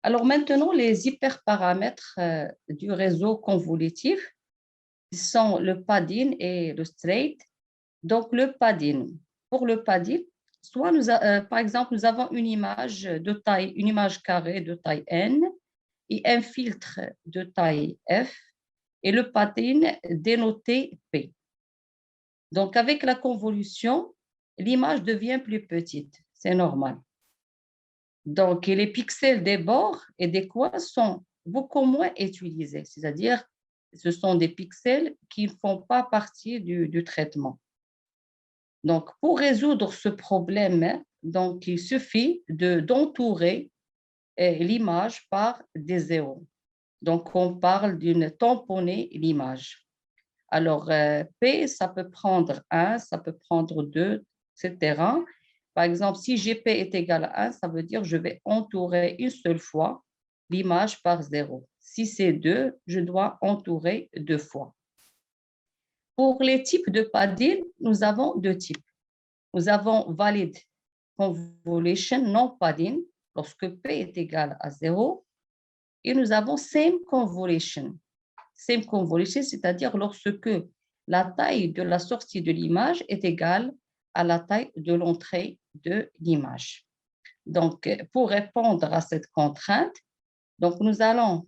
Alors maintenant, les hyperparamètres du réseau convolutif sont le padding et le straight. Donc, le padding. Pour le padding, soit par exemple, nous avons une image carrée de taille N et un filtre de taille F et le padding dénoté P. Donc, avec la convolution, l'image devient plus petite. C'est normal. Donc, les pixels des bords et des coins sont beaucoup moins utilisés, c'est-à-dire ce sont des pixels qui ne font pas partie du traitement. Donc, pour résoudre ce problème, donc, il suffit d'entourer l'image par des zéros. Donc, on parle d'une tamponner l'image. Alors, P, ça peut prendre 1, ça peut prendre 2, etc. Par exemple, si GP est égal à 1, ça veut dire que je vais entourer une seule fois l'image par 0. Si c'est 2, je dois entourer 2 fois. Pour les types de padding, nous avons deux types. Nous avons valid convolution non padding lorsque P est égal à 0 et nous avons same convolution. Same convolution, c'est-à-dire lorsque la taille de la sortie de l'image est égale à la taille de l'entrée de l'image. Donc, pour répondre à cette contrainte, donc nous allons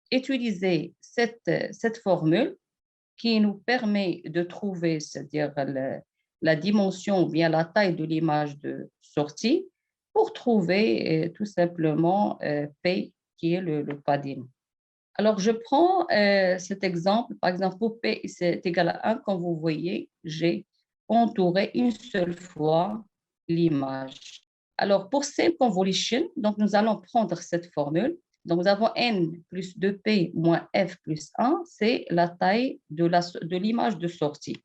utiliser cette formule qui nous permet de trouver, c'est-à-dire la dimension ou bien la taille de l'image de sortie pour trouver tout simplement P qui est le padding. Alors, je prends cet exemple. Par exemple, pour P c'est égal à 1, comme vous voyez, j'ai entouré une seule fois l'image. Alors, pour same convolution, donc nous allons prendre cette formule. Donc, nous avons n plus 2p moins f plus 1, c'est la taille de l'image de sortie,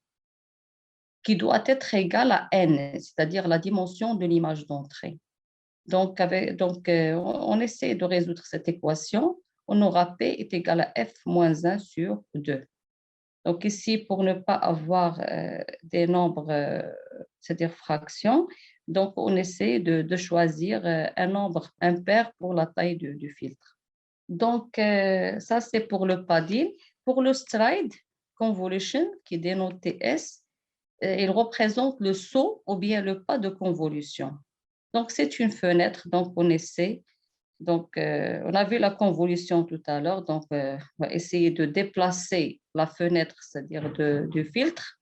qui doit être égale à n, c'est-à-dire la dimension de l'image d'entrée. Donc, on essaie de résoudre cette équation. On aura P est égal à F moins 1 sur 2. Donc ici, pour ne pas avoir des nombres, c'est-à-dire fractions, donc on essaie de choisir un nombre impair pour la taille du filtre. Donc ça, c'est pour le padding. Pour le stride convolution, qui est dénoté S, il représente le saut ou bien le pas de convolution. Donc, c'est une fenêtre, donc on essaie. Donc, on a vu la convolution tout à l'heure, donc on va essayer de déplacer la fenêtre, c'est-à-dire du filtre,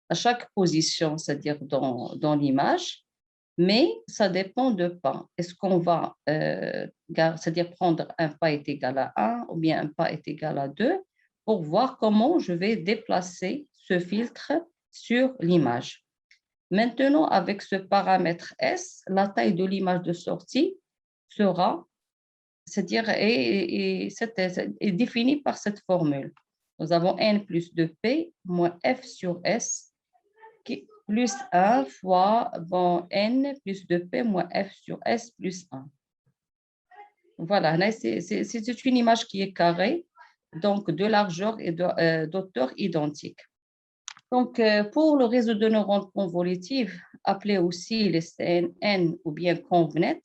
à chaque position, c'est-à-dire dans l'image, mais ça dépend de pas. Est-ce qu'on va, c'est-à-dire prendre un pas est égal à 1 ou bien un pas est égal à 2 pour voir comment je vais déplacer ce filtre sur l'image. Maintenant, avec ce paramètre S, la taille de l'image de sortie sera, c'est-à-dire est définie par cette formule. Nous avons N plus 2P moins F sur S qui plus 1 fois N plus 2P moins F sur S plus 1. Voilà, c'est une image qui est carrée, donc de largeur et d'auteur identique. Donc, pour le réseau de neurones convolutifs, appelés aussi les CNN ou bien ConvNet,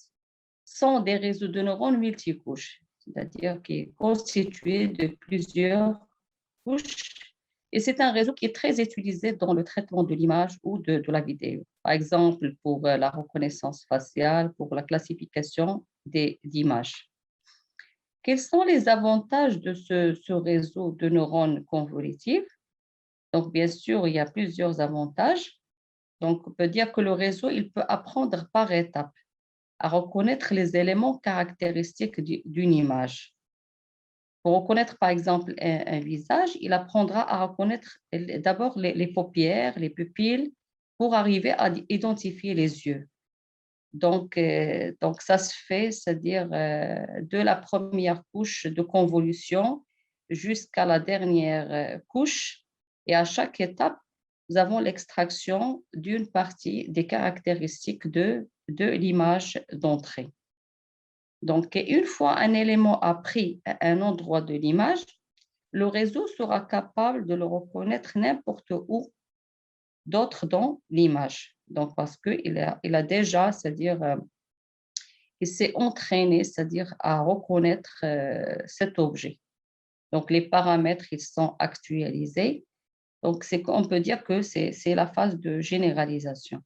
sont des réseaux de neurones multicouches, c'est-à-dire qui est constitué de plusieurs couches. Et c'est un réseau qui est très utilisé dans le traitement de l'image ou de la vidéo. Par exemple, pour la reconnaissance faciale, pour la classification d'images. Quels sont les avantages de ce réseau de neurones convolutifs? Donc, bien sûr, il y a plusieurs avantages. Donc, on peut dire que le réseau, il peut apprendre par étapes à reconnaître les éléments caractéristiques d'une image. Pour reconnaître, par exemple, un visage, il apprendra à reconnaître d'abord les paupières, les pupilles, pour arriver à identifier les yeux. Donc ça se fait, c'est-à-dire de la première couche de convolution jusqu'à la dernière couche. Et à chaque étape, nous avons l'extraction d'une partie des caractéristiques de l'image d'entrée. Donc, une fois un élément appris à un endroit de l'image, le réseau sera capable de le reconnaître n'importe où d'autre dans l'image. Donc, parce qu'il a déjà, c'est-à-dire, il s'est entraîné, c'est-à-dire à reconnaître cet objet. Donc, les paramètres, ils sont actualisés. Donc, on peut dire que c'est la phase de généralisation.